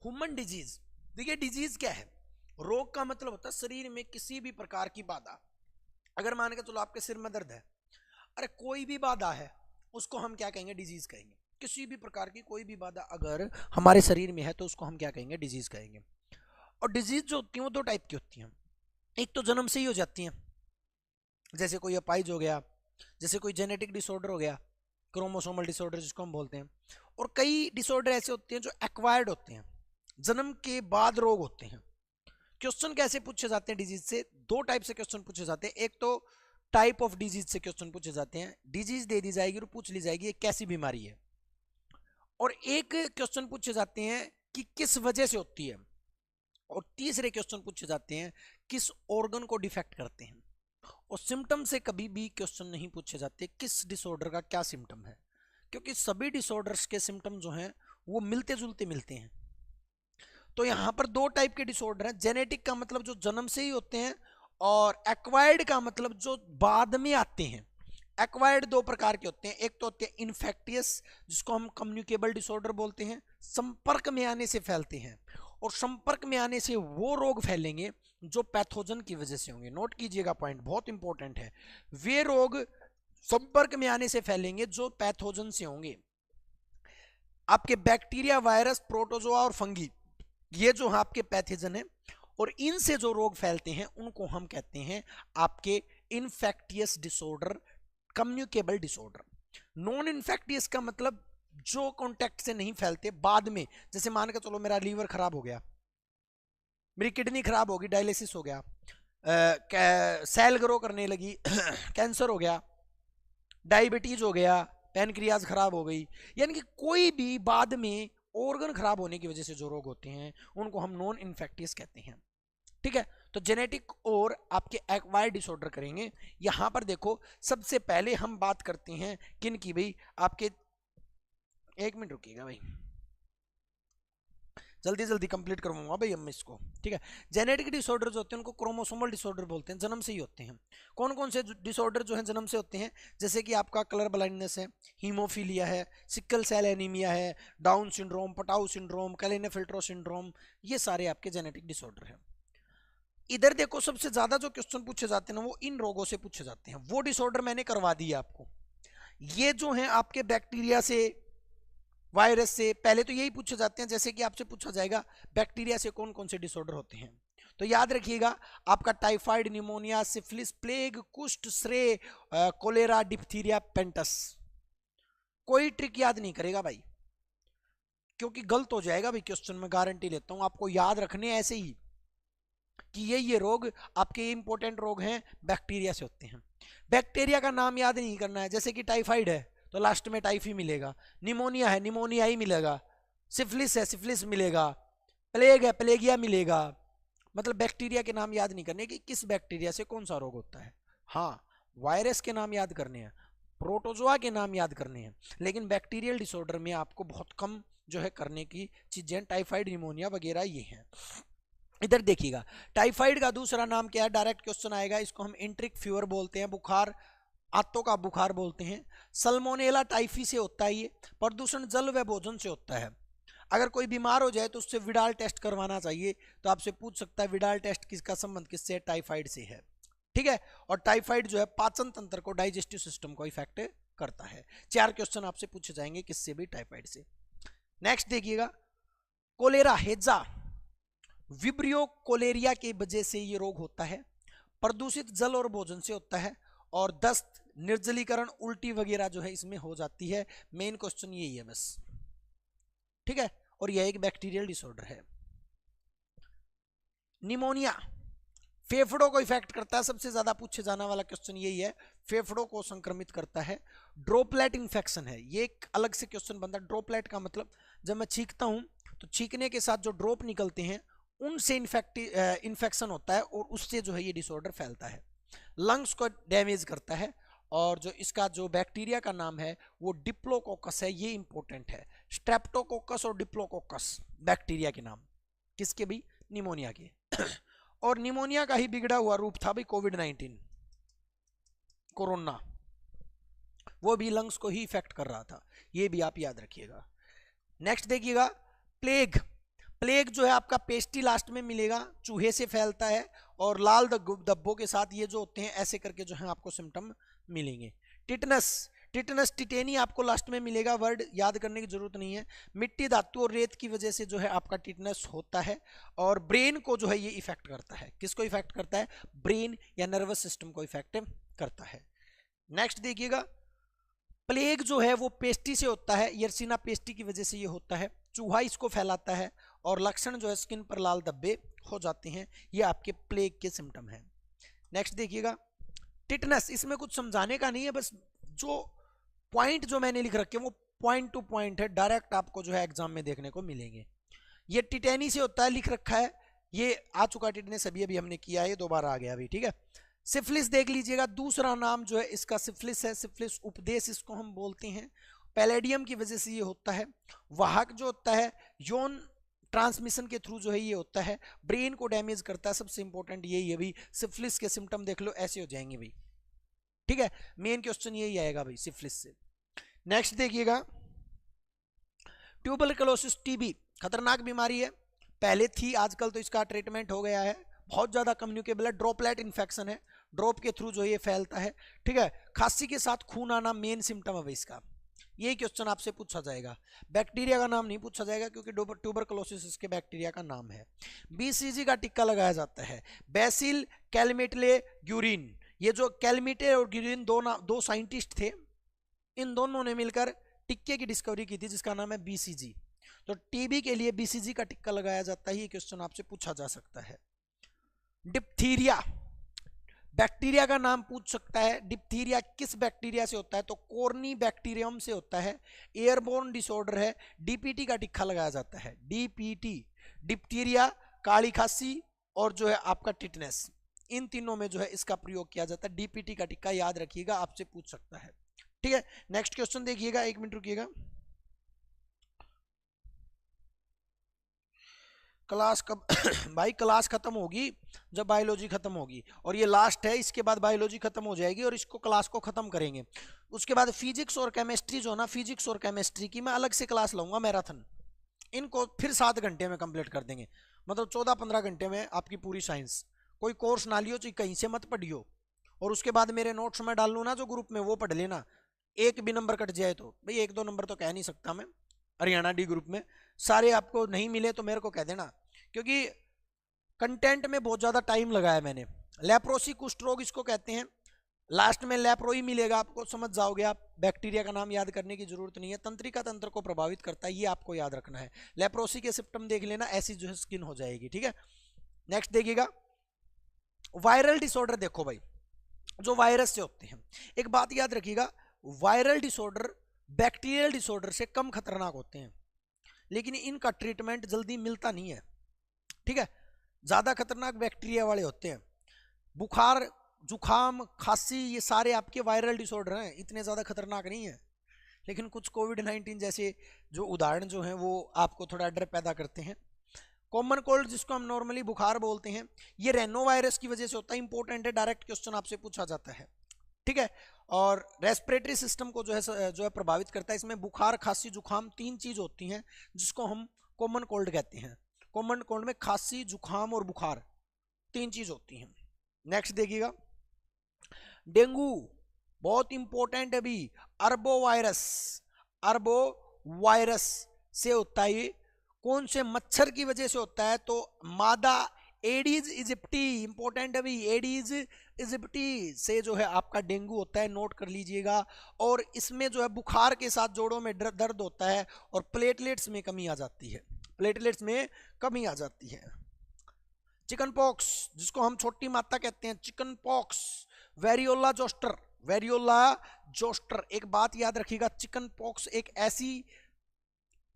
Human disease, देखिए disease क्या है? रोग का मतलब होता है शरीर में किसी भी प्रकार की बाधा। अगर मान के चलो आपके सिर में दर्द है, अरे कोई भी बाधा है, उसको हम क्या कहेंगे? डिजीज कहेंगे। किसी भी प्रकार की कोई भी बाधा अगर हमारे शरीर में है तो उसको हम क्या कहेंगे? डिजीज कहेंगे। और डिजीज जो होती है वो दो टाइप की होती हैं। एक तो जन्म से ही हो जाती हैं, जैसे कोई अपाइज हो गया, जैसे कोई जेनेटिक डिसऑर्डर हो गया, क्रोमोसोमल डिसऑर्डर जिसको हम बोलते हैं। और कई डिसऑर्डर ऐसे होते हैं जो एक्वायर्ड होते हैं, जन्म के बाद रोग होते हैं। क्वेश्चन कैसे पूछे जाते हैं डिजीज से? दो टाइप से क्वेश्चन पूछे जाते हैं। एक तो टाइप ऑफ डिजीज से क्वेश्चन पूछे जाते हैं, डिजीज दे दी जाएगी और पूछ ली जाएगी ये कैसी बीमारी है। और एक क्वेश्चन पूछे जाते हैं कि किस वजह से होती है। और तीसरे क्वेश्चन पूछे जाते हैं किस ऑर्गन को डिफेक्ट करते हैं। और सिम्टम से कभी भी क्वेश्चन नहीं पूछे जाते किस डिसऑर्डर का क्या सिम्टम है, क्योंकि सभी डिसऑर्डर्स के सिम्टम जो हैं वो मिलते जुलते मिलते हैं। तो यहाँ पर दो टाइप के डिसऑर्डर हैं। जेनेटिक का मतलब जो जन्म से ही होते हैं, और एक्वायर्ड का मतलब जो बाद में आते हैं। एक्वायर्ड दो प्रकार के होते हैं, एक तो होते हैं इन्फेक्टियस, जिसको हम कम्युनिकेबल डिसऑर्डर बोलते हैं, संपर्क में आने से फैलते हैं। और संपर्क में आने से वो रोग फैलेंगे जो पैथोजन की वजह से होंगे। नोट कीजिएगा, पॉइंट बहुत इंपॉर्टेंट है। वे रोग संपर्क में आने से फैलेंगे जो पैथोजन से होंगे। आपके बैक्टीरिया, वायरस, प्रोटोजोआ और फंगी, ये जो आपके पैथोजन है, और इनसे जो रोग फैलते हैं उनको हम कहते हैं आपके infectious disorder, communicable disorder. Non infectious का मतलब जो कॉन्टेक्ट से नहीं फैलते, बाद में। जैसे मान के चलो मेरा लीवर खराब हो गया, मेरी किडनी खराब होगी, डायलिसिस हो गया, सेल ग्रो करने लगी कैंसर हो गया, डायबिटीज हो गया, पैनक्रियाज खराब हो गई, यानी कि कोई भी बाद में ऑर्गन खराब होने की वजह से जो रोग होते हैं उनको हम नॉन इन्फेक्टियस कहते हैं। ठीक है, तो जेनेटिक और आपके एक्वायर्ड डिसऑर्डर करेंगे। यहां पर देखो, सबसे पहले हम बात करते हैं किन की भाई? आपके, एक मिनट रुकिएगा भाई, जल्दी जल्दी कंप्लीट करवाऊंगा भाई हम इसको। ठीक है, जेनेटिक डिसऑर्डर जो होते हैं उनको क्रोमोसोमल डिसऑर्डर बोलते हैं, जन्म से ही होते हैं। कौन कौन से डिसऑर्डर जो हैं जन्म से होते हैं? जैसे कि आपका कलर ब्लाइंडनेस है, हीमोफीलिया है, सिकल सेल एनीमिया है, down syndrome, Patau syndrome, Klinefelter syndrome, ये सारे आपके जेनेटिक डिसऑर्डर हैं। इधर देखो, सबसे ज्यादा जो क्वेश्चन पूछे जाते हैं ना वो इन रोगों से पूछे जाते हैं। वो डिसऑर्डर मैंने करवा दिया आपको। ये जो है आपके बैक्टीरिया से, वायरस से, पहले तो यही पूछे जाते हैं। जैसे कि आपसे पूछा जाएगा बैक्टीरिया से कौन कौन से डिसऑर्डर होते हैं, तो याद रखिएगा आपका टाइफाइड, निमोनिया, सिफिलिस, प्लेग, कुष्ठ, श्रेय, कोलेरा, डिप्थीरिया, पेंटस। कोई ट्रिक याद नहीं करेगा भाई, क्योंकि गलत हो जाएगा भाई क्वेश्चन में, गारंटी लेता हूं। आपको याद रखने ऐसे ही कि ये रोग आपके इंपॉर्टेंट रोग हैं, बैक्टीरिया से होते हैं। बैक्टीरिया का नाम याद नहीं करना है। जैसे कि टाइफाइड है तो लास्ट में टाइफी मिलेगा, निमोनिया है निमोनिया ही मिलेगा, सिफिलिस है सिफिलिस मिलेगा, प्लेग है प्लेगिया मिलेगा। मतलब बैक्टीरिया के नाम याद नहीं करने कि किस बैक्टीरिया से कौन सा रोग होता है। हाँ, वायरस के नाम याद करने हैं, प्रोटोजोआ के नाम याद करने हैं, लेकिन बैक्टीरियल डिसऑर्डर में आपको बहुत कम जो है करने की चीजें, टाइफाइड, निमोनिया वगैरह ये हैं। इधर देखिएगा, टाइफाइड का दूसरा नाम क्या है? डायरेक्ट क्वेश्चन आएगा, इसको हम इंट्रिक फीवर बोलते हैं, बुखार, आंतों का बुखार बोलते हैं। सल्मोनेला टाइफी से होता है ये, प्रदूषण जल व भोजन से होता है। अगर कोई बीमार हो जाए तो उससे विडाल टेस्ट करवाना चाहिए, तो आपसे पूछ सकता है विडाल टेस्ट किसका संबंध किससे है? टाइफाइड से है। ठीक है, और टाइफाइड जो है पाचन तंत्र को, डाइजेस्टिव सिस्टम को इफेक्ट करता है। 4 क्वेश्चन आपसे पूछे जाएंगे किससे भी? टाइफाइड से। नेक्स्ट देखिएगा, कोलेरा, हेजा, विब्रियो कोलेरिया की वजह से ये रोग होता है। प्रदूषित जल और भोजन से होता है, और दस्त, निर्जलीकरण, उल्टी वगैरह जो है इसमें हो जाती है। मेन क्वेश्चन यही है बस। ठीक है, और यह एक बैक्टीरियल डिसऑर्डर है। निमोनिया फेफड़ों को इफेक्ट करता है, सबसे ज्यादा पूछे जाने वाला क्वेश्चन यही है, फेफड़ों को संक्रमित करता है। ड्रोपलेट इन्फेक्शन है, ये एक अलग से क्वेश्चन बनता है। ड्रोपलेट का मतलब, जब मैं छींकता हूं तो छींकने के साथ जो ड्रॉप निकलते हैं उनसे इन्फेक्शन होता है, और उससे जो है ये डिसऑर्डर फैलता है, लंग्स को डैमेज करता है। और जो इसका जो बैक्टीरिया का नाम है वो डिप्लोकोकस है, ये इंपॉर्टेंट है। स्ट्रेप्टोकोकस और डिप्लोकोकस बैक्टीरिया के नाम, किसके भी? निमोनिया के। और निमोनिया का ही बिगड़ा हुआ रूप था भाई कोविड-19, कोरोना, वो भी लंग्स को ही इफेक्ट कर रहा था, ये भी आप याद रखिएगा। नेक्स्ट देखिएगा, प्लेग। प्लेग जो है आपका पेस्टी लास्ट में मिलेगा, चूहे से फैलता है, और लाल धब्बों के साथ ये जो होते हैं ऐसे करके जो है आपको सिम्टम मिलेंगे। टिटनस, टिटनस टिटेनी आपको लास्ट में मिलेगा, वर्ड याद करने की जरूरत नहीं है। मिट्टी, धातु और रेत की वजह से जो है आपका टिटनस होता है, और ब्रेन को जो है ये इफेक्ट करता है। किसको इफेक्ट करता है? ब्रेन या नर्वस सिस्टम को इफेक्ट करता है। नेक्स्ट देखिएगा, प्लेग जो है वो पेस्टी से होता है, यर्सिना पेस्टी की वजह से ये होता है, चूहा इसको फैलाता है, और लक्षण जो है स्किन पर लाल धब्बे हो जाते हैं, ये आपके प्लेग के सिम्टम हैं। नेक्स्ट देखिएगा, टिटनस, इसमें कुछ समझाने का नहीं है, बस जो पॉइंट जो मैंने लिख रखे हैं वो पॉइंट टू पॉइंट है, डायरेक्ट आपको जो है एग्जाम में देखने को मिलेंगे। ये टिटेनी से होता है, लिख रखा है, ये आ चुका टिटनेस, अभी अभी हमने किया है, दोबारा आ गया अभी, ठीक है। सिफिलिस देख लीजिएगा, दूसरा नाम जो है इसका सिफिलिस है, सिफिलिस उपदेश इसको हम बोलते हैं, पैलेडियम की वजह से ये होता है। वाहक जो होता है यौन ट्रांसमिशन के थ्रू जो है ये होता है, ब्रेन को डैमेज करता है, सबसे इंपॉर्टेंट यही है भाई। सिफिलिस के सिम्टम देख लो ऐसे हो जाएंगे भाई, ठीक है, मेन क्वेश्चन यही आएगा भाई सिफिलिस से। नेक्स्ट देखिएगा, ट्यूबरकुलोसिस, टीबी खतरनाक बीमारी है, पहले थी, आजकल तो इसका ट्रीटमेंट हो गया है, बहुत ज्यादा कम्युनिकेबल है, ड्रॉपलेट इन्फेक्शन है, ड्रॉप के थ्रू जो ये फैलता है, ठीक है। खांसी के साथ खून आना मेन सिम्टम है भाई इसका, यही क्वेश्चन आपसे पूछा जाएगा। बैक्टीरिया का नाम नहीं पूछा जाएगा क्योंकि ट्यूबरकुलोसिस इसके बैक्टीरिया का नाम है। बीसीजी का टिक्का लगाया जाता है। बेसिल कैलमेटले ग्यूरिन, ये जो कैलमेटे और ग्यूरिन दो साइंटिस्ट थे, इन दोनों ने मिलकर टिक्के की डिस्कवरी की थी जिसका नाम है बीसीजी। तो टीबी के लिए बीसीजी का टिक्का लगाया जाता है, ये क्वेश्चन आपसे पूछा जा सकता है। डिप्थीरिया, बैक्टीरिया का नाम पूछ सकता है, डिप्थीरिया किस बैक्टीरिया से होता है? तो कोर्नी बैक्टीरियम से होता है, एयरबोर्न डिसऑर्डर है, डीपीटी का टिक्का लगाया जाता है। डीपीटी, डिप्थीरिया, काली खांसी और जो है आपका टिटनेस, इन तीनों में जो है इसका प्रयोग किया जाता है। डीपीटी का टिक्का याद रखिएगा, आपसे पूछ सकता है, ठीक है। नेक्स्ट क्वेश्चन देखिएगा, एक मिनट रुकिएगा। क्लास कब भाई क्लास खत्म होगी जब बायोलॉजी खत्म होगी, और ये लास्ट है, इसके बाद बायोलॉजी खत्म हो जाएगी और इसको क्लास को खत्म करेंगे। उसके बाद फिजिक्स और केमिस्ट्री जो ना, फिजिक्स और केमिस्ट्री की मैं अलग से क्लास लूंगा मैराथन, इनको फिर 7 घंटे में कंप्लीट कर देंगे, मतलब 14-15 घंटे में आपकी पूरी साइंस। कोई कोर्स ना लियो, चाहे कहीं से मत पढ़ियो, और उसके बाद मेरे नोट्स में डाल लूँ ना जो ग्रुप में, वो पढ़ लेना। एक भी नंबर कट जाए तो भाई, 1-2 नंबर तो कह नहीं सकता मैं, हरियाणा डी ग्रुप में सारे आपको नहीं मिले तो मेरे को कह देना, क्योंकि कंटेंट में बहुत ज्यादा टाइम लगाया मैंने। लेप्रोसी कुष्ठ रोग इसको कहते हैं, लास्ट में लेप्रो ही मिलेगा आपको, समझ जाओगे आप, बैक्टीरिया का नाम याद करने की जरूरत नहीं है। तंत्रिका तंत्र को प्रभावित करता है, ये आपको याद रखना है। लेप्रोसी के सिम्टम देख लेना, ऐसी जो है स्किन हो जाएगी, ठीक है। नेक्स्ट देखिएगा, वायरल डिसऑर्डर। देखो भाई, जो वायरस से होते हैं, एक बात याद रखिएगा, वायरल डिसऑर्डर बैक्टीरियल डिसऑर्डर से कम खतरनाक होते हैं, लेकिन इनका ट्रीटमेंट जल्दी मिलता नहीं है, ठीक है। ज्यादा खतरनाक बैक्टीरिया वाले होते हैं। बुखार, जुखाम, खांसी, ये सारे आपके वायरल डिसऑर्डर हैं, इतने ज्यादा खतरनाक नहीं है, लेकिन कुछ कोविड-19 जैसे जो उदाहरण जो हैं वो आपको थोड़ा डर पैदा करते हैं। कॉमन कोल्ड जिसको हम नॉर्मली बुखार बोलते हैं, ये रेनो वायरस की वजह से होता है, इंपॉर्टेंट है, डायरेक्ट क्वेश्चन आपसे पूछा जाता है, ठीक है। और रेस्पिरेटरी सिस्टम को जो है प्रभावित करता है। इसमें बुखार, खांसी, जुखाम 3 चीज होती हैं जिसको हम कॉमन कोल्ड कहते हैं। कॉमन कोल्ड में खांसी, जुखाम और बुखार 3 चीज होती हैं। नेक्स्ट देखिएगा, डेंगू बहुत इंपॉर्टेंट है भी, अरबो वायरस से होता है। ये कौन से मच्छर की वजह से होता है? तो मादा एडीज इजिप्टी, इंपॉर्टेंट है भाई, एडीज इजिप्टी से जो है आपका डेंगू होता है, नोट कर लीजिएगा। और इसमें जो है बुखार के साथ जोड़ों में दर्द होता है और प्लेटलेट्स में कमी आ जाती है, प्लेटलेट्स में कमी आ जाती है। चिकन पॉक्स जिसको हम छोटी माता कहते हैं, चिकन पॉक्स, वेरियोला जोस्टर। एक बात याद रखिएगा, चिकन पॉक्स एक ऐसी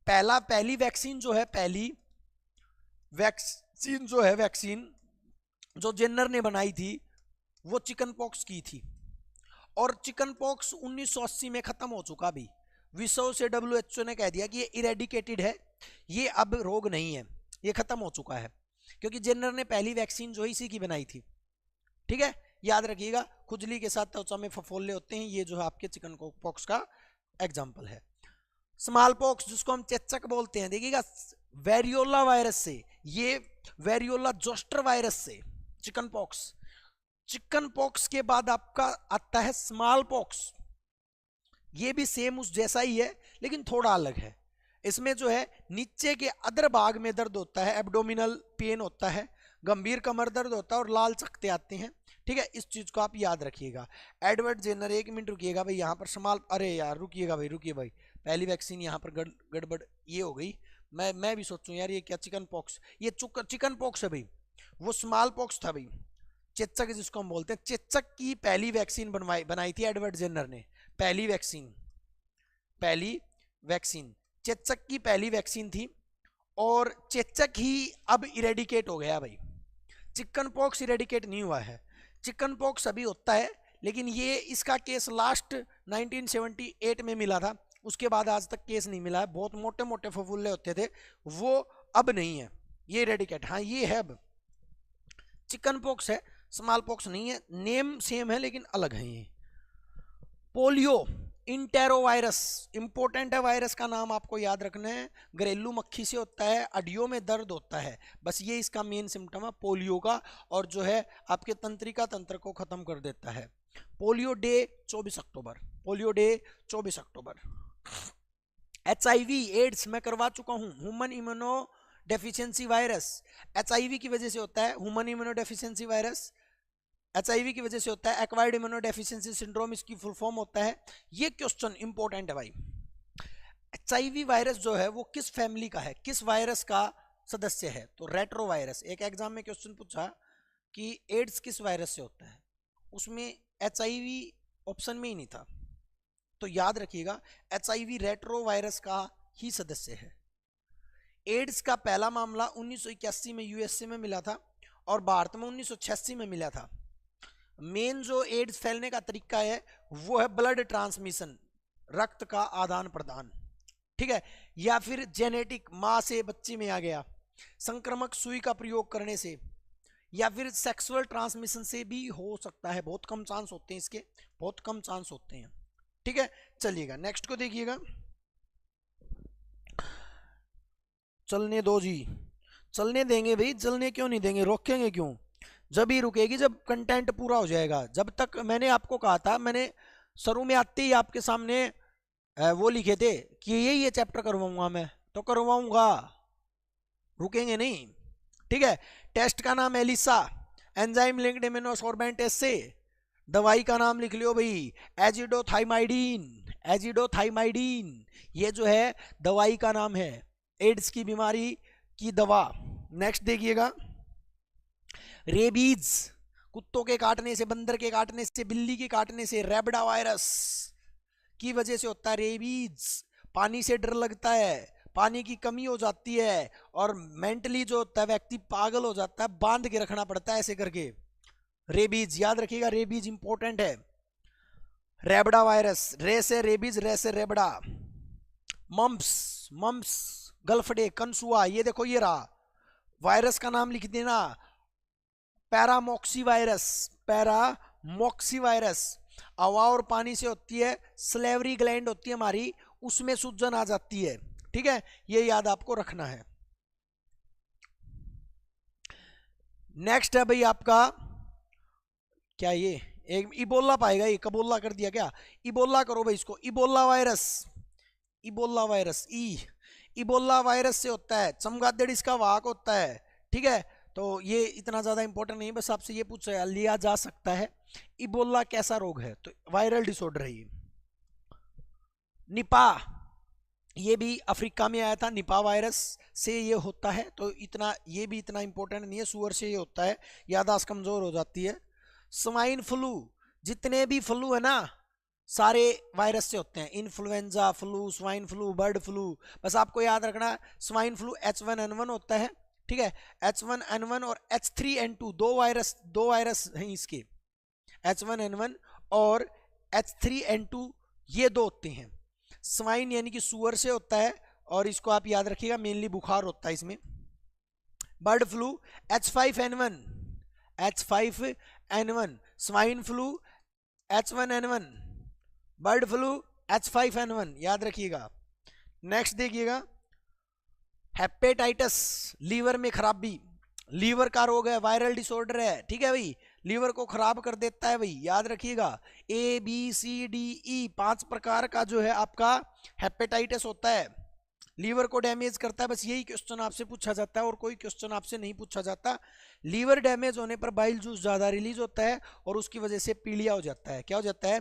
पहली वैक्सीन जो जेन्नर ने बनाई थी, वो चिकन पॉक्स की थी, और चिकन पॉक्स 1980 में खत्म हो चुका भी। विश्व से WHO ने कह दिया कि ये इरेडिकेटेड है, ये अब रोग नहीं है, ये खत्म हो चुका है, क्योंकि जेन्नर ने पहली वैक्सीन जो इसी की बनाई थी, ठीक है। याद रखिएगा, खुजली के साथ त्वचा में फफोले होते हैं, ये जो है आपके चिकन पॉक्स का एग्जाम्पल है। स्मॉल पॉक्स जिसको हम चेचक बोलते हैं, देखिएगा वेरियोला वायरस से, ये वेरियोला जोस्टर वायरस से चिकन पॉक्स। चिकन पॉक्स के बाद आपका आता है स्मॉल पॉक्स, ये भी सेम उस जैसा ही है लेकिन थोड़ा अलग है। इसमें जो है नीचे के अदर भाग में दर्द होता है, एब्डोमिनल पेन होता है, गंभीर कमर दर्द होता है और लाल चकते आते हैं। ठीक है, इस चीज को आप याद रखिएगा। एडवर्ड जेनर, 1 मिनट रुकिएगा भाई, यहाँ पर संभाल, अरे यार रुकिएगा भाई, रुकिए भाई, पहली वैक्सीन यहाँ पर गड़बड़ ये हो गई। मैं भी सोचूं यार ये क्या चिकन पॉक्स, ये चिकन पॉक्स है भाई, वो स्मॉल पॉक्स था भाई। चेचक जिसको हम बोलते हैं, चेचक की पहली वैक्सीन बनाई थी एडवर्ड जेनर ने, पहली वैक्सीन चेचक की पहली वैक्सीन थी। और चेचक ही अब इरेडिकेट हो गया भाई, चिकन पॉक्स इरेडिकेट नहीं हुआ है। चिकन पॉक्स अभी होता है लेकिन ये इसका केस लास्ट 1978 में मिला था, उसके बाद आज तक केस नहीं मिला है। बहुत मोटे मोटे फफूले होते थे वो, अब नहीं है, ये इरेडिकेट। हाँ ये है, अब चिकन पॉक्स है, स्मॉल पॉक्स नहीं है, नेम सेम है लेकिन अलग है ये। पोलियो इंटेरोवायरस, इंपॉर्टेंट है, वायरस का नाम आपको याद रखना है। घरेलू मक्खी से होता है, अड्डियों में दर्द होता है, बस ये इसका मेन सिम्टम है पोलियो का, और जो है आपके तंत्रिका तंत्र को खत्म कर देता है। पोलियो डे 24 अक्टूबर, पोलियो डे 24 अक्टूबर। HIV एड्स मैं करवा चुका हूं, human immuno deficiency virus, HIV की वजह से होता है human immuno deficiency virus, HIV की वजह से होता है एक्वायर्ड इम्यूनो डेफिशिएंसी सिंड्रोम, इसकी फुल फॉर्म होता है। ये क्वेश्चन इंपॉर्टेंट है भाई, HIV वायरस जो है वो किस फैमिली का है, किस वायरस का सदस्य है, तो रेट्रो वायरस। एक एग्जाम में क्वेश्चन पूछा कि एड्स किस वायरस से होता है, उसमें HIV ऑप्शन में ही नहीं था, तो याद रखिएगा HIV रेट्रो वायरस का ही सदस्य है। एड्स का पहला मामला 1981 में USA में मिला था और भारत में 1986 में मिला था। मेन जो एड्स फैलने का तरीका है वो है ब्लड ट्रांसमिशन, रक्त का आदान प्रदान, ठीक है, या फिर जेनेटिक, माँ से बच्चे में आ गया, संक्रमक सुई का प्रयोग करने से, या फिर सेक्सुअल ट्रांसमिशन से भी हो सकता है। बहुत कम चांस होते हैं इसके, बहुत कम चांस होते हैं। ठीक है, चलिएगा नेक्स्ट को देखिएगा। चलने दो जी, चलने देंगे भाई, चलने क्यों नहीं देंगे, रोकेंगे क्यों, जब ही रुकेगी जब कंटेंट पूरा हो जाएगा। जब तक मैंने आपको कहा था, मैंने शुरू में आते ही आपके सामने वो लिखे थे कि ये चैप्टर करवाऊंगा मैं, तो करवाऊंगा, रुकेंगे नहीं। ठीक है, टेस्ट का नाम एलिसा, एंजाइम लिंक्ड इम्यूनोसॉर्बेंट एसे, दवाई का नाम लिख लियो भाई एजिडोथाइमाइडिन, एजिडोथाइमाइडिन ये जो है दवाई का नाम है, एड्स की बीमारी की दवा। नेक्स्ट देखिएगा, रेबीज, कुत्तों के काटने से, बंदर के काटने से, बिल्ली के काटने से, रैबिडा वायरस की वजह से होता है रेबीज। पानी से डर लगता है, पानी की कमी हो जाती है और मेंटली जो होता है व्यक्ति पागल हो जाता है, बांध के रखना पड़ता है ऐसे करके। रेबीज याद रखिएगा, रेबीज इंपॉर्टेंट है। रैबिडा वायरस, रे से रेबीज, रे से रैबिडा। मम्प्स, मम्प्स, गलफडे, कंसुआ, ये देखो ये रहा, वायरस का नाम लिख देना, पैरामॉक्सी वायरस, पैरामॉक्सी वायरस। हवा और पानी से होती है, स्लेवरी ग्लैंड होती है हमारी, उसमें सूजन आ जाती है। ठीक है, ये याद आपको रखना है। नेक्स्ट है भाई आपका क्या, ये एक इबोला पाएगा, ये कबोला कर दिया क्या, इबोला करो भाई इसको, Ebola virus, Ebola virus, Ebola virus से होता है, चमगादड़ इसका वाहक होता है। ठीक है, तो ये इतना ज्यादा इंपॉर्टेंट नहीं, बस आपसे ये पूछ लिया जा सकता है इबोला कैसा रोग है, तो वायरल डिसऑर्डर है ये। निपा, ये भी अफ्रीका में आया था, निपा वायरस से ये होता है, तो इतना ये भी इतना इंपॉर्टेंट नहीं है, सुअर से ये होता है, याददाश्त कमजोर हो जाती है। स्वाइन फ्लू, जितने भी फ्लू है ना सारे वायरस से होते हैं, influenza flu, swine flu, bird flu, बस आपको याद रखना स्वाइन फ्लू H1N1 होता है। ठीक है, H1N1 और H3N2 दो वायरस हैं इसके, H1N1 और H3N2 ये दो होते हैं। स्वाइन यानी कि सुअर से होता है और इसको आप याद रखिएगा, मेनली बुखार होता है इसमें। Bird flu H5N1, H5N1, swine flu H1N1, bird flu H5N1, याद रखिएगा। नेक्स्ट देखिएगा, हेपेटाइटिस, लीवर में खराबी, लीवर का रोग है, वायरल डिसऑर्डर है, ठीक है भाई, लीवर को खराब कर देता है भाई, याद रखिएगा। ABCDE 5 प्रकार का जो है आपका हेपेटाइटिस होता है, लीवर को डैमेज करता है। बस यही क्वेश्चन आपसे पूछा जाता है और कोई क्वेश्चन आपसे नहीं पूछा जाता। लीवर डैमेज होने पर बाइल जूस ज्यादा रिलीज होता है और उसकी वजह से पीलिया हो जाता है। क्या हो जाता है?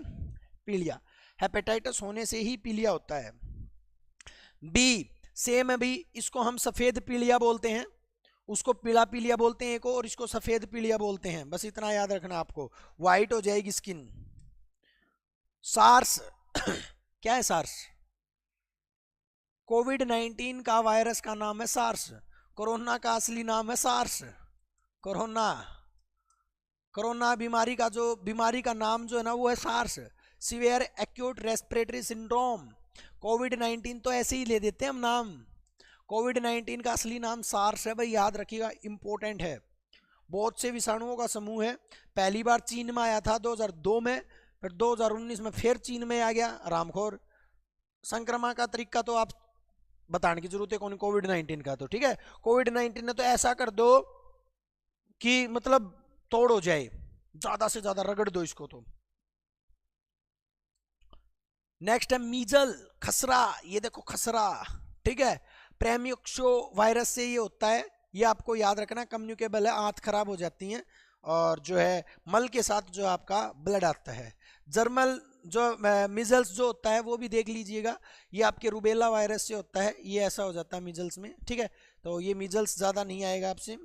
पीलिया। हेपेटाइटिस होने से ही पीलिया होता है। बी सेम है भाई, इसको हम सफेद पीलिया बोलते हैं, उसको पीला पीलिया बोलते हैं एक और इसको सफेद पीलिया बोलते हैं, बस इतना याद रखना आपको, व्हाइट हो जाएगी स्किन। सार्स क्या है सार्स? कोविड-19 का वायरस का नाम है सार्स, कोरोना का असली नाम है सार्स। कोरोना, कोरोना बीमारी का नाम जो है ना वो है SARS, severe acute respiratory syndrome. कोविड-19 तो ऐसे ही ले देते हैं हम नाम, कोविड-19 का असली नाम सार्स है भाई, याद रखिएगा, इंपॉर्टेंट है। बहुत से विषाणुओं का समूह है, पहली बार चीन में आया था 2002 में, फिर 2019 में फिर चीन में आ गया, रामखोर। संक्रमण का तरीका तो आप बताने की जरूरत है कौन, कोविड-19 का तो ठीक है, कोविड-19 ने तो ऐसा कर दो कि मतलब तोड़ हो जाए, ज्यादा से ज्यादा रगड़ दो इसको तो। नेक्स्ट है मीजल, खसरा, ये देखो खसरा, ठीक है, प्रेमियोक्सो वायरस से ये होता है, ये आपको याद रखना, कम्युनिकेबल है, आंत खराब हो जाती हैं और जो है मल के साथ जो आपका ब्लड आता है। जर्मल जो मिजल्स जो होता है वो भी देख लीजिएगा, ये आपके रूबेला वायरस से होता है, ये ऐसा हो जाता है मिजल्स में, ठीक है, तो ये मिजल्स ज्यादा नहीं आएगा आपसे।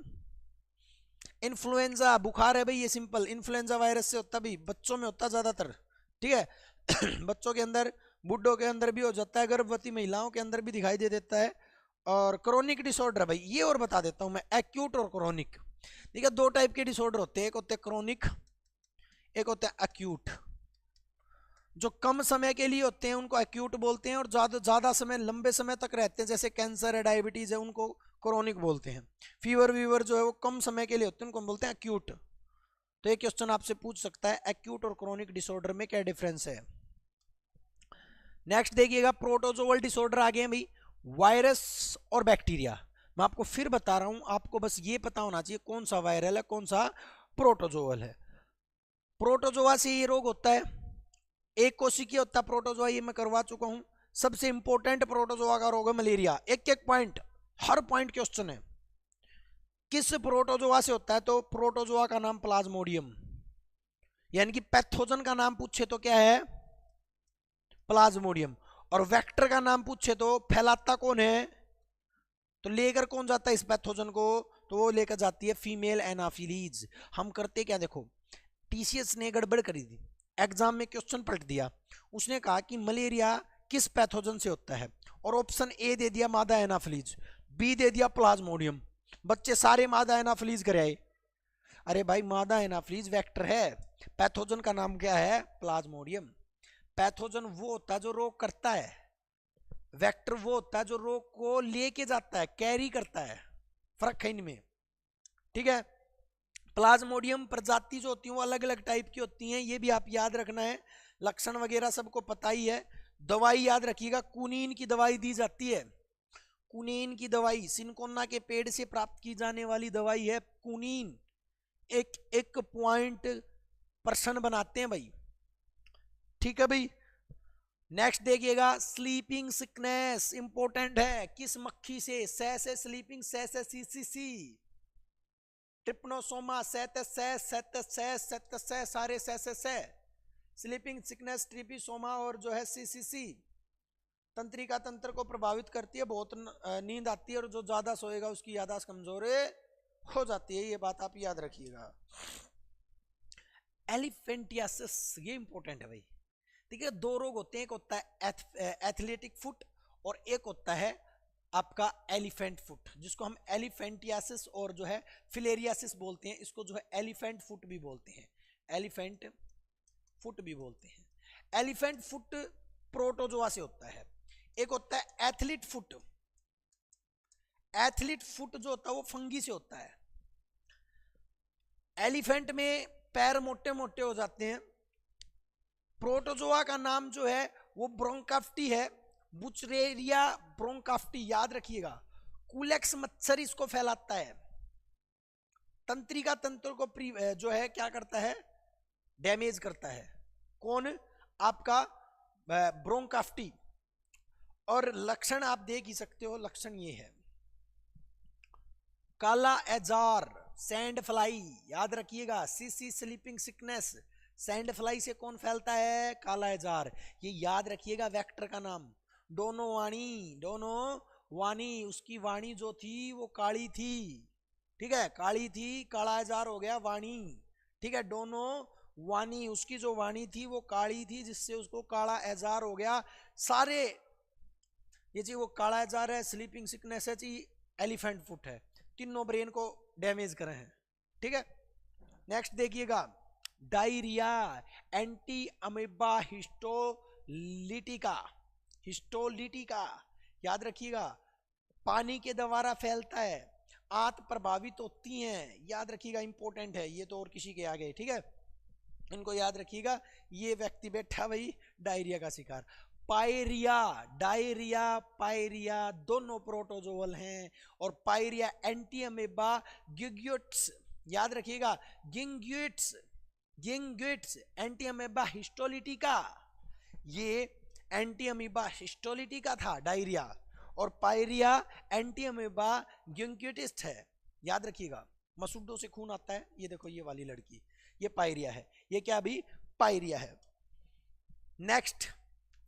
इन्फ्लुएंजा, बुखार है भाई, ये सिंपल, इन्फ्लुएंजा वायरस से होता है भाई, बच्चों में होता है ज्यादातर, ठीक है बच्चों के अंदर, बुड्ढों के अंदर भी हो जाता है, गर्भवती महिलाओं के अंदर भी दिखाई दे देता है। और क्रोनिक डिसऑर्डर भाई, ये और बता देता हूं मैं, एक्यूट और क्रोनिक। ठीक है, दो टाइप के डिसऑर्डर होते हैं, एक होते हैं क्रोनिक, एक होता है एक्यूट। जो कम समय के लिए होते हैं उनको एक्यूट बोलते हैं, और ज्यादा समय, लंबे समय तक रहते हैं, जैसे कैंसर है, डायबिटीज है, उनको क्रोनिक बोलते हैं। फीवर वीवर जो है वो कम समय के लिए होते हैं, उनको बोलते हैं एक्यूट। तो एक क्वेश्चन आपसे पूछ सकता है, एक्यूट और क्रोनिक डिसऑर्डर में क्या डिफरेंस है। नेक्स्ट देखिएगा, प्रोटोजोअल डिसऑर्डर आ गए हैं भाई, वायरस और बैक्टीरिया। मैं आपको फिर बता रहा हूं, आपको बस ये पता होना चाहिए कौन सा वायरल है कौन सा प्रोटोजोअल है। प्रोटोजोआ से ये रोग होता है, एक कोशिकीय होता है प्रोटोजोआ, ये मैं करवा चुका हूं। सबसे इंपॉर्टेंट प्रोटोजोआ का रोग है मलेरिया, एक एक पॉइंट, हर पॉइंट क्वेश्चन है। किस प्रोटोजोआ से होता है, तो प्रोटोजोआ का नाम प्लाज्मोडियम, यानी कि पैथोजन का नाम पूछे तो क्या है, प्लाज्मोडियम। और वेक्टर का नाम पूछे तो फैलाता कौन है, तो लेकर कौन जाता है इस पैथोजन को, तो वो लेकर जाती है फीमेल एनाफिलीज। हम करते क्या, देखो टीसीएस ने गड़बड़ करी थी, एग्जाम में क्वेश्चन पलट दिया, उसने कहा कि मलेरिया किस पैथोजन से होता है, और ऑप्शन ए दे दिया मादा एनाफिलीज, बी दे दिया प्लाज्मोडियम, बच्चे सारे मादा एनाफिलीज कर आए। अरे भाई मादा एनाफिलीज वेक्टर है, पैथोजन का नाम क्या है, प्लाज्मोडियम। पैथोजन वो होता है जो रोग करता है, वेक्टर वो होता है जो रोग को लेके जाता है, कैरी करता है, फर्क है इनमें, ठीक है। प्लाज्मोडियम प्रजाति जो होती है वो अलग अलग टाइप की होती हैं, ये भी आप याद रखना है, लक्षण वगैरह सबको पता ही है। दवाई याद रखिएगा, कुनीन की दवाई दी जाती है, कुनीन की दवाई, सिनकोना के पेड़ से प्राप्त की जाने वाली दवाई है कुनीन, एक एक पॉइंट % बनाते हैं भाई, ठीक है भाई। नेक्स्ट देखिएगा, स्लीपिंग सिकनेस इंपॉर्टेंट है, किस मक्खी से, से स्लीपिंग से सीसीसी, ट्रिप्नोसोमा से सारे से स्लीपिंग सिकनेस, ट्रिपिसोमा और जो है सीसीसी तंत्रिका तंत्र को प्रभावित करती है, बहुत नींद आती है और जो ज्यादा सोएगा उसकी याददाश्त कमजोर हो जाती है, ये बात आप याद रखिएगा। एलिफेंटियासिस, ये इंपॉर्टेंट है भाई, ठीक है। दो रोग होते हैं, एक होता है एथलेटिक फुट और एक होता है आपका एलिफेंट फुट, जिसको हम एलिफेंटियासिस और जो है फिलेरियासिस बोलते हैं, इसको जो है एलिफेंट फुट भी बोलते हैं, एलिफेंट फुट भी बोलते हैं। एलिफेंट फुट प्रोटोजोआ से होता है, एक होता है एथलीट फुट, एथलीट फुट जो होता है वो फंगी से होता है। एलिफेंट में पैर मोटे मोटे हो जाते हैं, प्रोटोजोआ का नाम जो है वो ब्रोंकाफ्टी है, बुचरेरिया ब्रोंकाफ्टी याद रखिएगा, कूलेक्स मच्छर इसको फैलाता है, तंत्रिका तंत्र को जो है क्या करता है, डैमेज करता है। कौन? आपका ब्रोंकाफ्टी। और लक्षण आप देख ही सकते हो, लक्षण ये है, काला एजार, सैंड फ्लाई याद रखिएगा, CC sleeping sickness, sand fly से कौन फैलता है? काला एजार। ये याद रखिएगा वेक्टर का नाम, दोनों वाणी, उसकी वाणी जो थी वो काली थी, ठीक है, काली थी, काला एजार हो गया वाणी, ठीक है, दोनों वाणी, उसकी जो वाणी थी वो काली थी, जिससे उसको काला एजार हो गया। सारे ये जी वो काला एजार है, स्लीपिंग सिकनेस है जी, एलिफेंट फुट है, तीनों ब्रेन को डैमेज करे हैं, ठीक है। नेक्स्ट देखिएगा, डायरिया, एंटी अमीबा हिस्टोलिटिका याद रखिएगा, पानी के द्वारा फैलता है, आंत प्रभावित होती हैं, याद रखिएगा, इंपॉर्टेंट है ये तो, और किसी के आगे, ठीक है, इनको याद रखिएगा। ये व्यक्ति बैठा भाई डायरिया का शिकार। पायरिया दोनों प्रोटोजोअल हैं, और पायरिया एंटी अमीबा गिंग्यूट्स याद रखिएगा, गिंग्यूट्स एंटी अमीबा हिस्टोलिटिका, ये एंटी अमीबा हिस्टोलिटिका था डायरिया, और पायरिया एंटी अमीबा गिंग्यूटिस्ट है, याद रखिएगा। मसूडों से खून आता है, ये देखो ये वाली लड़की, ये पायरिया है, ये क्या भी पायरिया है। नेक्स्ट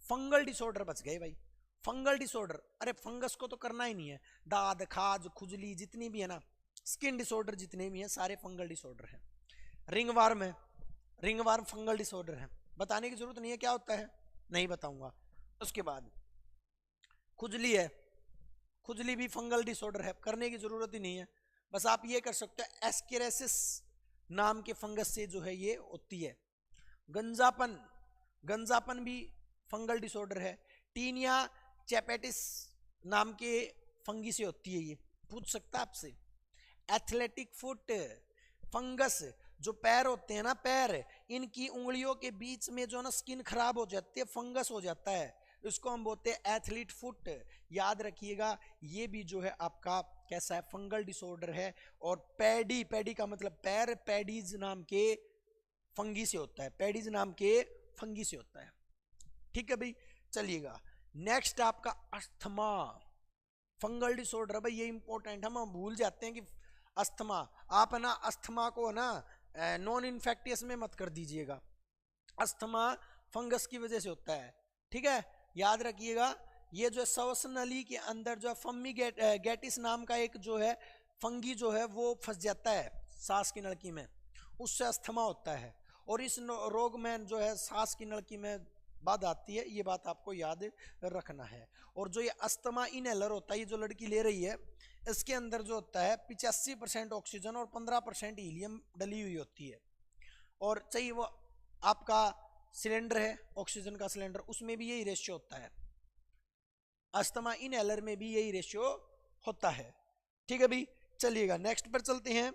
फंगल डिसऑर्डर, बच गए भाई, फंगल डिसऑर्डर, अरे फंगस को तो करना ही नहीं है, दाद खाज खुजली जितनी भी है ना, स्किन डिसऑर्डर जितने भी हैं सारे फंगल डिसऑर्डर हैं। रिंगवार्म है, रिंगवार्म फंगल डिसऑर्डर है, बताने की जरूरत नहीं है क्या होता है, नहीं बताऊंगा। उसके बाद खुजली है, खुजली भी फंगल डिसऑर्डर है, करने की जरूरत ही नहीं है, बस आप ये कर सकते हो, एस्केरेसिस नाम के फंगस से जो है ये होती है। गंजापन भी फंगल डिसऑर्डर है। टीनिया चैपेटिस नाम के फंगी से होती है, ये पूछ सकता आपसे। एथलेटिक फुट फंगस, जो पैर होते हैं ना, पैर, इनकी उंगलियों के बीच में जो ना स्किन खराब हो जाती है, फंगस हो जाता है, इसको हम बोलते हैं एथलीट फुट, याद रखिएगा। ये भी जो है आपका कैसा है, फंगल डिसऑर्डर है। और पैडी का मतलब पैर, पैडीज नाम के फंगी से होता है, पैडीज नाम के फंगी से होता है, ठीक है भाई। चलिएगा नेक्स्ट आपका अस्थमा, फंगल डिसऑर्डर, भाई ये इंपॉर्टेंट, हम भूल जाते हैं कि अस्थमा, आप ना अस्थमा को ना नॉन इन्फेक्टियस में मत कर दीजिएगा, अस्थमा फंगस की वजह से होता है, ठीक है, याद रखिएगा। ये जो श्वास नली के अंदर जो फम्मीगेटिस नाम का एक जो है फंगी जो है वो फंस जाता है सांस की नलकी में, उससे अस्थमा होता है। और इस रोग में जो है सांस की नलकी में बाधा आती है, ये बात आपको याद रखना है। और जो ये अस्थमा इनहेलर होता है, ये जो लड़की ले रही है, इसके अंदर जो होता है 85% ऑक्सीजन और 15% हीलियम डली हुई होती है। और चाहिए वो आपका सिलेंडर है, ऑक्सीजन का सिलेंडर, उसमें भी यही रेशियो होता है, अस्थमा इनहेलर में भी यही रेशियो होता है, ठीक है भाई। चलिएगा नेक्स्ट पर चलते हैं।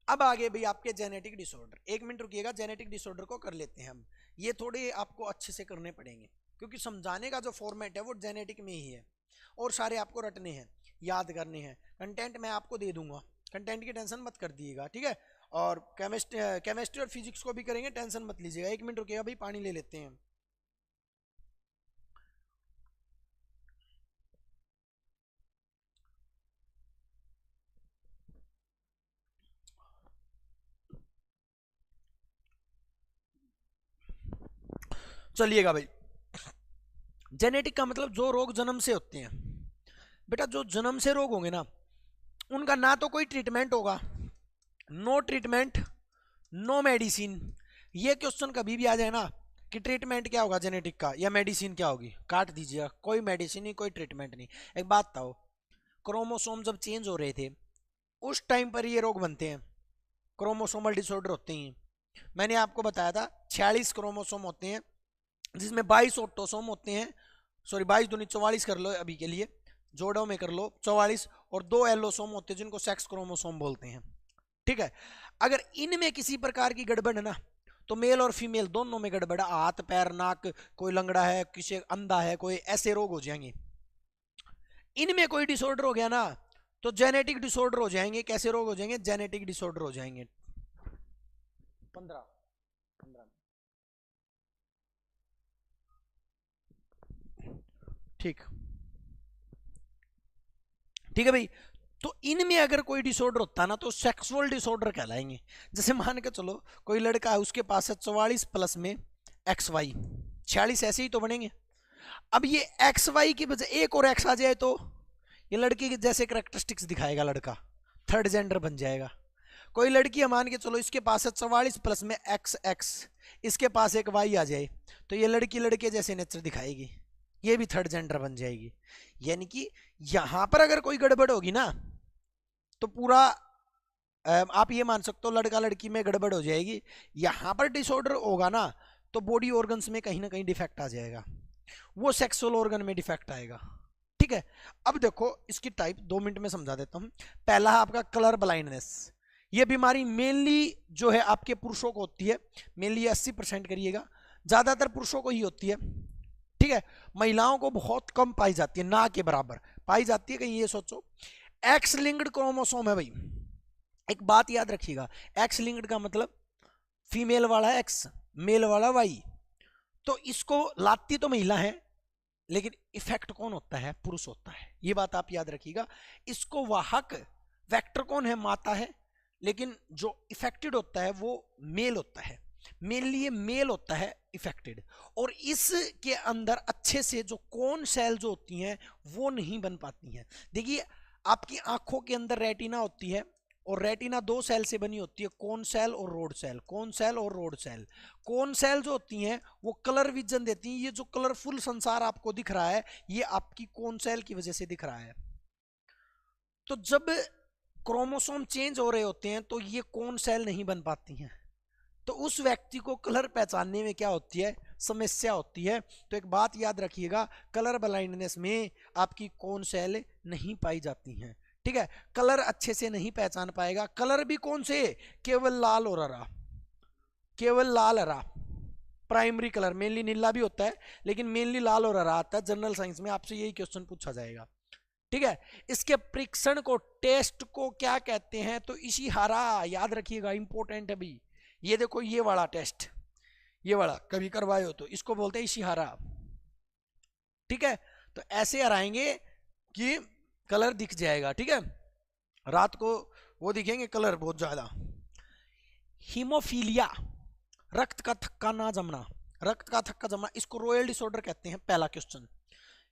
अब आगे भाई आपके जेनेटिक डिसऑर्डर, 1 मिनट रुकिएगा, जेनेटिक डिसऑर्डर को कर लेते हैं हम। ये थोड़े आपको अच्छे से करने पड़ेंगे, क्योंकि समझाने का जो फॉर्मेट है वो जेनेटिक में ही है, और सारे आपको रटने हैं, याद करने हैं। कंटेंट मैं आपको दे दूंगा, कंटेंट की टेंशन मत कर दिएगा, ठीक है। और केमिस्ट्री और फिजिक्स को भी करेंगे, टेंशन मत लीजिएगा। 1 मिनट रुकिएगा भाई, पानी ले लेते हैं। चलिएगा भाई, जेनेटिक का मतलब जो रोग जन्म से होते हैं। बेटा जो जन्म से रोग होंगे ना, उनका ना तो कोई ट्रीटमेंट होगा, नो ट्रीटमेंट नो मेडिसिन। ये क्वेश्चन कभी भी आ जाए ना कि ट्रीटमेंट क्या होगा जेनेटिक का या मेडिसिन क्या होगी, काट दीजिएगा, कोई मेडिसिन नहीं, कोई ट्रीटमेंट नहीं। एक बात बताओ, क्रोमोसोम जब चेंज हो रहे थे उस टाइम पर ये रोग बनते हैं, क्रोमोसोमल डिसऑर्डर होते हैं। मैंने आपको बताया था 46 क्रोमोसोम होते हैं, जिसमें 22 ऑटोसोम होते हैं, सॉरी 22 दूनी 44 कर लो अभी के लिए, जोड़ों में कर लो 44, और 2 एलोसोम होते हैं जिनको सेक्स क्रोमोसोम बोलते हैं, ठीक है। अगर इनमें किसी प्रकार की गड़बड़ है ना, तो मेल और फीमेल दोनों में गड़बड़, हाथ पैर नाक, कोई लंगड़ा है, किसी अंधा है, कोई ऐसे रोग हो जाएंगे। इनमें कोई डिसऑर्डर हो गया ना तो जेनेटिक डिसऑर्डर हो जाएंगे। कैसे रोग हो जाएंगे? जेनेटिक डिसऑर्डर हो जाएंगे। 15 ठीक ठीक है भाई। तो इनमें अगर कोई डिसऑर्डर होता ना तो सेक्सुअल डिसऑर्डर कहलाएंगे। जैसे मान के चलो कोई लड़का है, उसके पास है 44 प्लस में एक्स वाई, 46 ऐसे ही तो बनेंगे। अब ये एक्स वाई की बजाय एक और एक्स आ जाए तो ये लड़की के जैसे कैरेक्टरिस्टिक्स दिखाएगा, लड़का थर्ड जेंडर बन जाएगा। कोई लड़की है, मान के चलो इसके पास है 44 प्लस में एक्स एक्स, इसके पास एक वाई आ जाए तो ये लड़की लड़के जैसे नेचर दिखाएगी, ये भी थर्ड जेंडर बन जाएगी। यानी कि यहां पर अगर कोई गड़बड़ होगी ना तो पूरा आप ये मान सकते हो लड़का लड़की में गड़बड़ हो जाएगी। यहां पर डिसऑर्डर होगा ना तो बॉडी ऑर्गन्स में कहीं ना कहीं डिफेक्ट आ जाएगा, वो सेक्सुअल ऑर्गन में डिफेक्ट आएगा। ठीक है, अब देखो इसकी टाइप 2 मिनट में समझा देता हूं। पहला है आपका कलर ब्लाइंडनेस। ये बीमारी मेनली जो है आपके पुरुषों को होती है, मेनली 80% करिएगा, ज्यादातर पुरुषों को ही होती है। ठीक है, महिलाओं को बहुत कम पाई जाती है, ना के बराबर पाई जाती है। कहीं ये सोचो एक्स लिंक्ड क्रोमोसोम है भाई, एक बात याद रखिएगा, एक्स लिंक्ड का मतलब फीमेल वाला एक्स, मेल वाला वाई। तो इसको लाती तो महिला है लेकिन इफेक्ट कौन होता है? पुरुष होता है, ये बात आप याद रखिएगा। इसको वाहक वेक्टर कौन है? माता है, लेकिन जो इफेक्टेड होता है वो मेल होता है, मेनली ये मेल होता है इफेक्टेड। और इसके अंदर अच्छे से जो कोन सेल जो होती हैं वो नहीं बन पाती हैं। देखिए आपकी आंखों के अंदर रेटिना होती है और रेटिना 2 सेल से बनी होती है, कोन सेल और रोड सेल, कोन सेल और रोड सेल। कोन सेल जो होती हैं वो कलर विजन देती हैं। ये जो कलरफुल संसार आपको दिख रहा है ये आपकी कोन सेल की वजह से दिख रहा है। तो जब क्रोमोसोम चेंज हो रहे होते हैं तो ये कोन सेल नहीं बन पाती हैं, तो उस व्यक्ति को कलर पहचानने में क्या होती है? समस्या होती है। तो एक बात याद रखिएगा, कलर ब्लाइंडनेस में आपकी कोन सेल नहीं पाई जाती हैं। ठीक है, कलर अच्छे से नहीं पहचान पाएगा। कलर भी कौन से? केवल लाल और हरा, केवल लाल हरा प्राइमरी कलर। मेनली नीला भी होता है लेकिन मेनली लाल और हरा आता है। जनरल साइंस में आपसे यही क्वेश्चन पूछा जाएगा। ठीक है, इसके परीक्षण को, टेस्ट को क्या कहते हैं? तो इशिहारा, याद रखिएगा, इंपॉर्टेंट है भी। ये देखो ये वाला टेस्ट, ये वाला कभी करवाए हो तो इसको बोलते हैं इशिहारा। ठीक है, तो ऐसे हराएंगे कि कलर दिख जाएगा। ठीक है, रात को वो दिखेंगे कलर बहुत ज्यादा। हीमोफीलिया, रक्त का थक्का ना जमना, रक्त का थक्का जमना, इसको रॉयल डिसऑर्डर कहते हैं। पहला क्वेश्चन,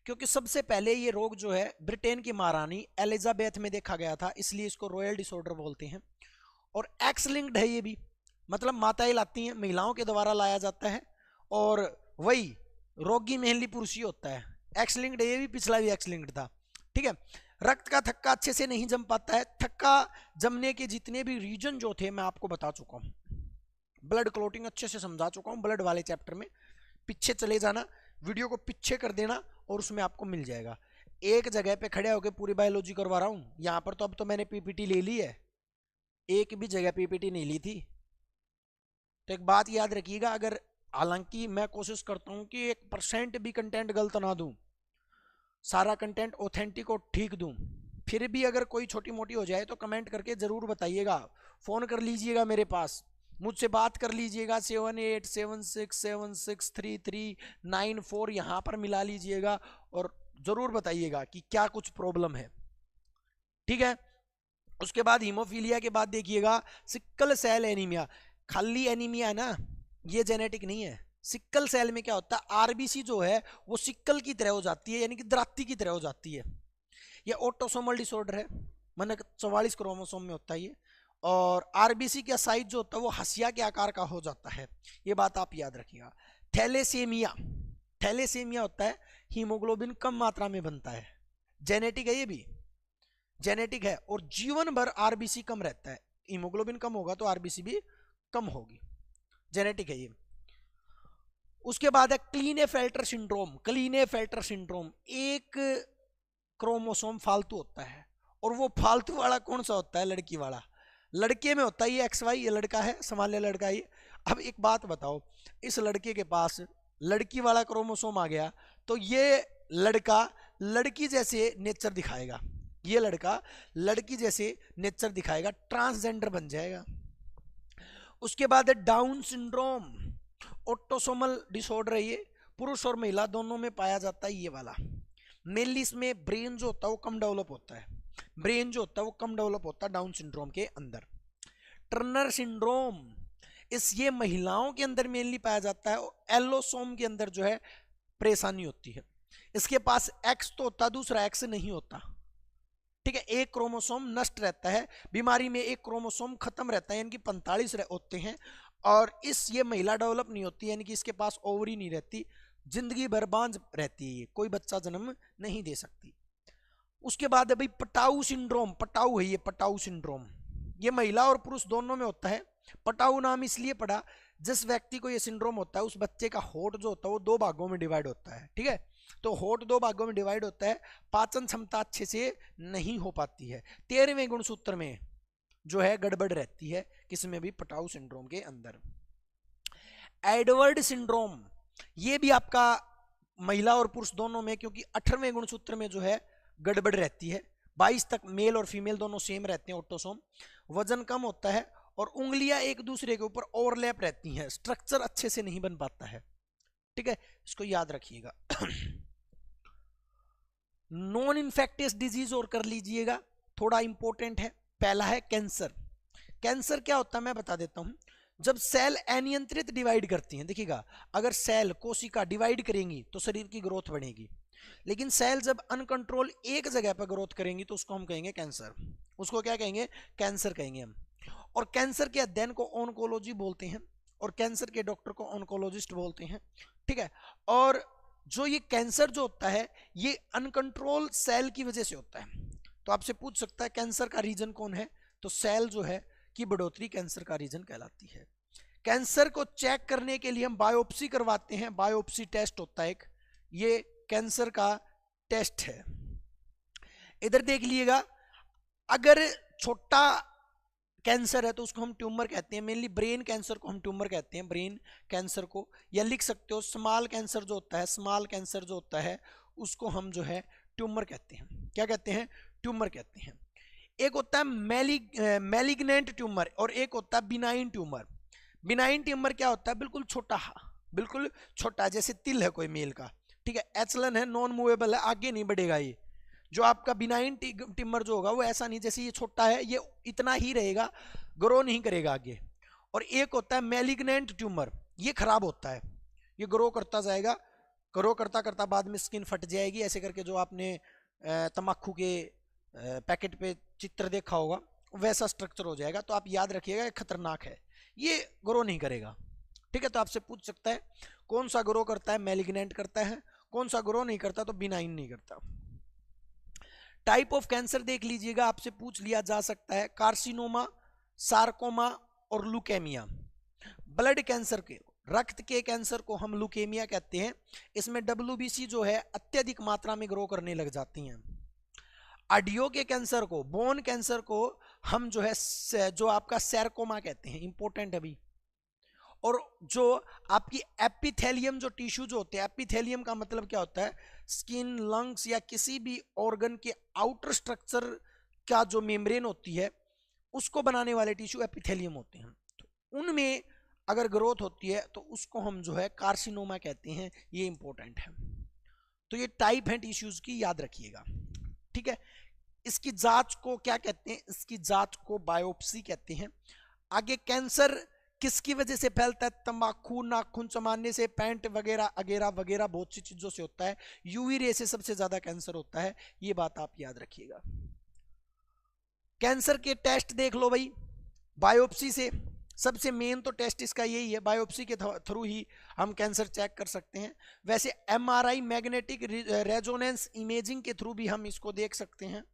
क्योंकि सबसे पहले ये रोग जो है ब्रिटेन की महारानी एलिजाबेथ में देखा गया था, इसलिए इसको रॉयल डिसऑर्डर बोलते हैं। और एक्स लिंक्ड है ये भी, मतलब माताएं लाती हैं, महिलाओं के द्वारा लाया जाता है और वही रोगी मेनली पुरुष ही होता है। एक्स लिंक्ड है ये भी, पिछला भी एक्स लिंक्ड था। ठीक है, रक्त का थक्का अच्छे से नहीं जम पाता है। थक्का जमने के जितने भी रीजन जो थे मैं आपको बता चुका हूं, ब्लड क्लोटिंग अच्छे से समझा चुका हूं ब्लड वाले चैप्टर में। पीछे चले जाना, वीडियो को पीछे कर देना और उसमें आपको मिल जाएगा। एक जगह पे खड़े होकर पूरी बायोलॉजी करवा रहा हूं यहां पर, तो अब तो मैंने पीपीटी ले ली है, एक भी जगह पीपीटी नहीं ली थी। तो एक बात याद रखिएगा, अगर हालांकि मैं कोशिश करता हूं कि 1% भी कंटेंट गलत ना दूं, सारा कंटेंट ऑथेंटिक और ठीक दूं, फिर भी अगर कोई छोटी मोटी हो जाए तो कमेंट करके जरूर बताइएगा। फोन कर लीजिएगा मेरे पास, मुझसे बात कर लीजिएगा, 7876763394 यहाँ पर मिला लीजिएगा और जरूर बताइएगा कि क्या कुछ प्रॉब्लम है। ठीक है, उसके बाद हीमोफीलिया के बाद देखिएगा सिक्कल सेल एनीमिया। खाली एनीमिया है ना, ये जेनेटिक नहीं है। सिक्कल सेल में क्या होता है, आरबीसी जो है वो सिक्कल की तरह हो जाती है, यानी कि दराती की तरह हो जाती है। ये ऑटोसोमल डिसऑर्डर है, मतलब 44 क्रोमोसोम में होता है ये। और आरबीसी का साइज जो होता है वो हसिया के आकार का हो जाता है, ये बात आप याद रखिएगा। थैलेसेमिया, थैलेसेमिया होता है हीमोग्लोबिन कम मात्रा में बनता है, जेनेटिक है, ये भी जेनेटिक है। और जीवन भर आरबीसी कम रहता है, हीमोग्लोबिन कम होगा तो आरबीसी भी कम होगी, जेनेटिक है ये। उसके बाद है क्लीनेफेल्टर सिंड्रोम। क्लीनेफेल्टर सिंड्रोम, एक क्रोमोसोम फालतू होता है, और वो फालतू वाला कौन सा होता है? लड़की वाला। लड़के में होता है ये एक्स वाई, ये लड़का है, सामान्य लड़का ये। अब एक बात बताओ, इस लड़के के पास लड़की वाला क्रोमोसोम आ गया तो ये लड़का लड़की जैसे नेचर दिखाएगा, ये लड़का लड़की जैसे नेचर दिखाएगा, ट्रांसजेंडर बन जाएगा। उसके बाद है डाउन सिंड्रोम, ऑटोसोमल डिसऑर्डर है ये, पुरुष और महिला दोनों में पाया जाता है ये वाला। मेनली इसमें ब्रेन जो होता है वो कम डेवलप होता है, ब्रेन जो होता है वो कम डेवलप होता है डाउन सिंड्रोम के अंदर। टर्नर सिंड्रोम, इस ये महिलाओं के अंदर मेनली पाया जाता है, एलोसोम के अंदर जो है परेशानी होती है। इसके पास एक्स तो होता, दूसरा एक्स नहीं होता, ठीक है, एक क्रोमोसोम नष्ट रहता है, बीमारी में एक क्रोमोसोम खत्म रहता है, यानी कि 45 होते हैं। और इस ये महिला डेवलप नहीं होती, यानी कि इसके पास ओवरी नहीं रहती, जिंदगी भर बांझ रहती है, कोई बच्चा जन्म नहीं दे सकती। उसके बाद है भाई पटाऊ सिंड्रोम, पटाऊ है ये, पटाऊ सिंड्रोम, ये महिला और पुरुष दोनों में होता है। पटाऊ नाम इसलिए पड़ा, जिस व्यक्ति को ये सिंड्रोम होता है उस बच्चे का होठ जो होता है वो 2 भागों में डिवाइड होता है, ठीक है, तो होठ 2 भागों में डिवाइड होता है, पाचन क्षमता अच्छे से नहीं हो पाती है, 13वें गुणसूत्र में जो है गड़बड़ रहती है, किसमें भी, पटाऊ सिंड्रोम के अंदर। एडवर्ड सिंड्रोम, ये भी आपका महिला और पुरुष दोनों में, क्योंकि 18वें गुणसूत्र में जो है गड़बड़ रहती है, 22 तक मेल और फीमेल दोनों सेम रहते हैं ऑटोसोम, वजन कम होता है और उंगलियां एक दूसरे के ऊपर ओवरलैप रहती हैं, स्ट्रक्चर अच्छे से नहीं बन पाता है, ठीक है, इसको याद रखिएगा। नॉन इन्फेक्टियस डिजीज और कर लीजिएगा, थोड़ा इंपॉर्टेंट है। पहला है कैंसर। कैंसर क्या होता है मैं बता देता हूं, जब सेल अनियंत्रित डिवाइड करती हैं, देखिएगा अगर सेल कोशिका डिवाइड करेंगी तो शरीर की ग्रोथ बढ़ेगी, लेकिन सेल जब अनकंट्रोल एक जगह पर ग्रोथ करेंगी तो उसको हम कहेंगे कैंसर, उसको क्या कहेंगे, कैंसर कहेंगे हम। और कैंसर के अध्ययन को ऑन्कोलॉजी बोलते हैं और कैंसर के डॉक्टर को ऑन्कोलॉजिस्ट बोलते हैं, ठीक है। और जो ये कैंसर जो होता है ये अनकंट्रोल सेल की वजह से होता है, तो आपसे पूछ सकता है कैंसर का रीजन कौन है, तो सेल जो है की बढ़ोतरी कैंसर का रीजन कहलाती है। कैंसर को चेक करने के लिए हम बायोप्सी करवाते हैं, बायोप्सी टेस्ट होता है एक, ये कैंसर का टेस्ट है। इधर देख लीजिएगा, अगर छोटा कैंसर है तो उसको हम ट्यूमर कहते हैं, मेनली ब्रेन कैंसर को हम ट्यूमर कहते हैं, ब्रेन कैंसर को, या लिख सकते हो स्मॉल कैंसर जो होता है, स्मॉल कैंसर जो होता है उसको हम जो है ट्यूमर कहते हैं, क्या कहते हैं, ट्यूमर कहते हैं। एक होता है मैलिग्नेंट ट्यूमर और एक होता है बिनाइन ट्यूमर। बिनाइन ट्यूमर क्या होता है, बिल्कुल छोटा, बिल्कुल छोटा, जैसे तिल है कोई मेल का, ठीक है, एचलन है, नॉन मूवेबल है, आगे नहीं बढ़ेगा ये। जो आपका बिनाइन ट्यूमर जो होगा वो ऐसा नहीं, जैसे ये छोटा है ये इतना ही रहेगा, ग्रो नहीं करेगा आगे। और एक होता है मैलिग्नेंट ट्यूमर, ये खराब होता है, ये ग्रो करता जाएगा, ग्रो करता करता बाद में स्किन फट जाएगी, ऐसे करके जो आपने तम्बाकू के पैकेट पे चित्र देखा होगा वैसा स्ट्रक्चर हो जाएगा, तो आप याद रखिएगा खतरनाक है, ये ग्रो नहीं करेगा, ठीक है। तो आपसे पूछ सकता है कौन सा ग्रो करता है, मैलिग्नेंट करता है, कौन सा ग्रो नहीं करता, तो बिनाइन नहीं करता। टाइप ऑफ कैंसर देख लीजिएगा, आपसे पूछ लिया जा सकता है, कार्सिनोमा, सार्कोमा और लुकेमिया। ब्लड कैंसर के, रक्त के कैंसर को हम लुकेमिया कहते हैं, इसमें WBC जो है अत्यधिक मात्रा में ग्रो करने लग जाती हैं। हड्डियों के कैंसर को, बोन कैंसर को हम जो है जो आपका सैरकोमा कहते हैं, इंपॉर्टेंट अभी। और जो आपकी एपिथेलियम जो टिश्यू जो होते हैं, एपिथेलियम का मतलब क्या होता है, स्किन, लंग्स या किसी भी ऑर्गन के आउटर स्ट्रक्चर का जो मेम्ब्रेन होती है उसको बनाने वाले टिश्यू एपिथेलियम होते हैं, तो उनमें अगर ग्रोथ होती है तो उसको हम जो है कार्सिनोमा कहते हैं, ये इंपॉर्टेंट है। तो ये टाइप है टिश्यूज की, याद रखिएगा, ठीक है। इसकी जांच को क्या कहते हैं, इसकी जांच को बायोप्सी कहते हैं। आगे कैंसर किसकी वजह से फैलता है, तंबाकू, नाखून चबाने से, पैंट वगैरह वगैरह वगैरह बहुत सी चीजों से होता है, यूवी रे से सबसे ज्यादा कैंसर होता है, ये बात आप याद रखिएगा। कैंसर के टेस्ट देख लो भाई, बायोप्सी से, सबसे मेन तो टेस्ट इसका यही है, बायोप्सी के थ्रू ही हम कैंसर चेक कर सकते हैं। वैसे MRI, मैग्नेटिक रेजोनेंस इमेजिंग के थ्रू भी हम इसको देख सकते हैं,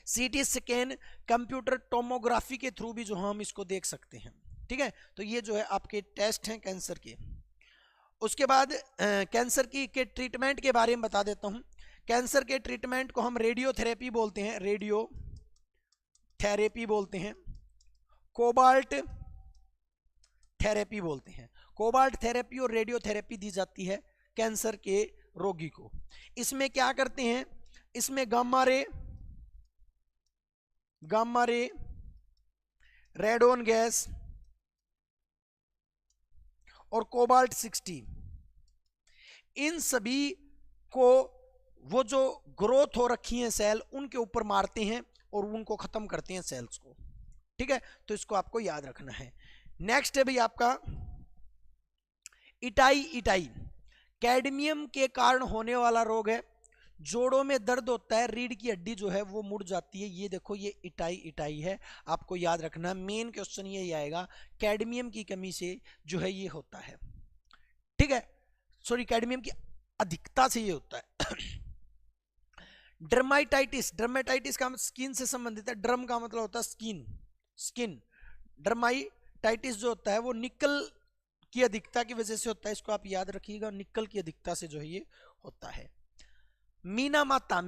CT स्कैन, कंप्यूटर टोमोग्राफी के थ्रू भी जो हम इसको देख सकते हैं, ठीक है। तो ये जो है आपके टेस्ट हैं कैंसर के। उसके बाद कैंसर की के ट्रीटमेंट के बारे में बता देता हूं। कैंसर के ट्रीटमेंट को हम रेडियोथेरेपी बोलते हैं, रेडियोथेरेपी बोलते हैं, कोबाल्ट थेरेपी बोलते हैं। कोबाल्ट थेरेपी और रेडियोथेरेपी दी जाती है कैंसर के रोगी को। इसमें क्या करते हैं, इसमें गामा रे, रेडोन गैस और कोबाल्ट 60, इन सभी को वो जो ग्रोथ हो रखी है सेल उनके ऊपर मारते हैं और उनको खत्म करते हैं सेल्स को। ठीक है, तो इसको आपको याद रखना है। नेक्स्ट है भाई आपका इटाई। कैडमियम के कारण होने वाला रोग है, जोड़ों में दर्द होता है, रीढ़ की हड्डी जो है वो मुड़ जाती है। ये देखो ये इटाई है, आपको याद रखना। मेन क्वेश्चन ये आएगा, कैडमियम की कमी से जो है ये होता है। ठीक है, सॉरी, कैडमियम की अधिकता से ये होता है। डर्माटाइटिस का स्किन से संबंधित है। ड्रम का मतलब होता है स्किन। डर्माटाइटिस जो होता है वो निकल की अधिकता की वजह से होता है, इसको आप याद रखिएगा, निकल की अधिकता से जो है ये होता है। मीना माता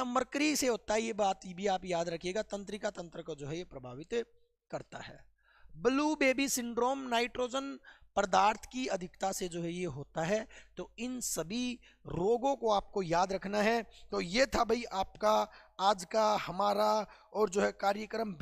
मरकरी से होता है, ये बात भी आप याद रखिएगा, तंत्रिका तंत्र को जो है ये प्रभावित करता है। ब्लू बेबी सिंड्रोम नाइट्रोजन पदार्थ की अधिकता से जो है ये होता है। तो इन सभी रोगों को आपको याद रखना है। तो ये था भाई आपका आज का हमारा और जो है कार्यक्रम